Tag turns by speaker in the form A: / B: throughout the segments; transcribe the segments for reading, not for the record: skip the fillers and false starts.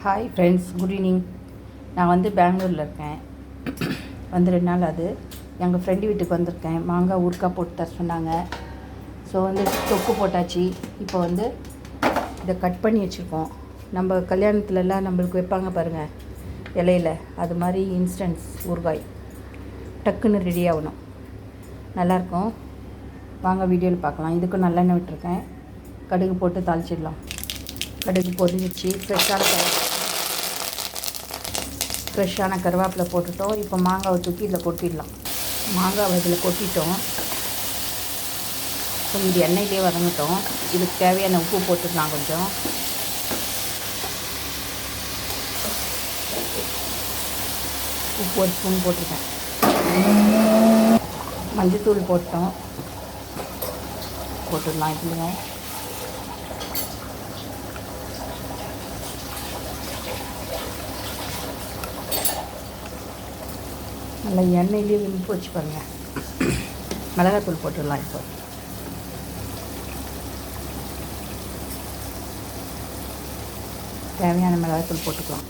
A: Hi friends, good evening. நான் வந்து பெங்களூரில் இருக்கேன். வந்து 2 நாள் ஆகுது. எங்கள் ஃப்ரெண்டு வீட்டுக்கு வந்திருக்கேன். மாங்காய் ஊறுகாய் போட்டு தர சொன்னாங்க. ஸோ வந்து தொக்கு போட்டாச்சு. இப்போ வந்து இதை கட் பண்ணி வச்சுருக்கோம். நம்ம கல்யாணத்துலலாம் நம்மளுக்கு வைப்பாங்க பாருங்கள் இலையில், அது மாதிரி இன்ஸ்டன்ட்ஸ் ஊறுகாய் டக்குன்னு ரெடி ஆகணும். நல்லாயிருக்கும். வாங்க வீடியோவில் பார்க்கலாம். இதுக்கும் நல்லெண்ணெய் விட்டுருக்கேன். கடுகு போட்டு தாளிச்சிடலாம். கடுகு பொரிஞ்சிச்சு. ஃப்ரெஷ்ஷான கருவேப்பிலை போட்டுட்டோம். இப்போ மாங்காவை தூக்கி இதில் கொட்டிடலாம். மாங்காவை இதில் கொட்டிட்டோம். கொஞ்சம் எண்ணெயிலே வதங்கிட்டோம். இதுக்கு தேவையான உப்பு போட்டுடலாம். கொஞ்சம் உப்பு ஒரு ஸ்பூன் போட்டிருக்கேன். மஞ்சத்தூள் போட்டோம். போட்டுடலாம். இதுலையும் நல்லா எண்ணெயிலேயே வெந்து வச்சு பாருங்கள். மிளகாத்தூள் போட்டுடலாம். இப்போ தேவையான மிளகாத்தூள் போட்டுக்கலாம்.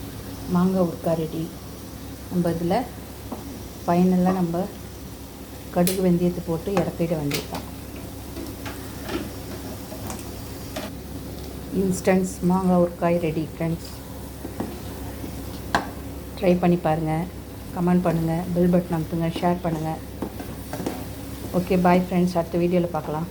A: மாங்காய் ஊறுகாய் ரெடி. நம்ம இதில் ஃபைனலாக நம்ம கடுகு வெந்தயத்தை போட்டு இறக்கிட வேண்டியதுதான். இன்ஸ்டன்ட்ஸ் மாங்காய் ஊறுகாய் ரெடி ஃப்ரெண்ட்ஸ். ட்ரை பண்ணி பாருங்கள். கமெண்ட் பண்ணுங்கள். பெல் பட்டன் அமுத்துங்க. ஷேர் பண்ணுங்கள். Okay, bye friends. அடுத்த வீடியோவில் பார்க்கலாம்.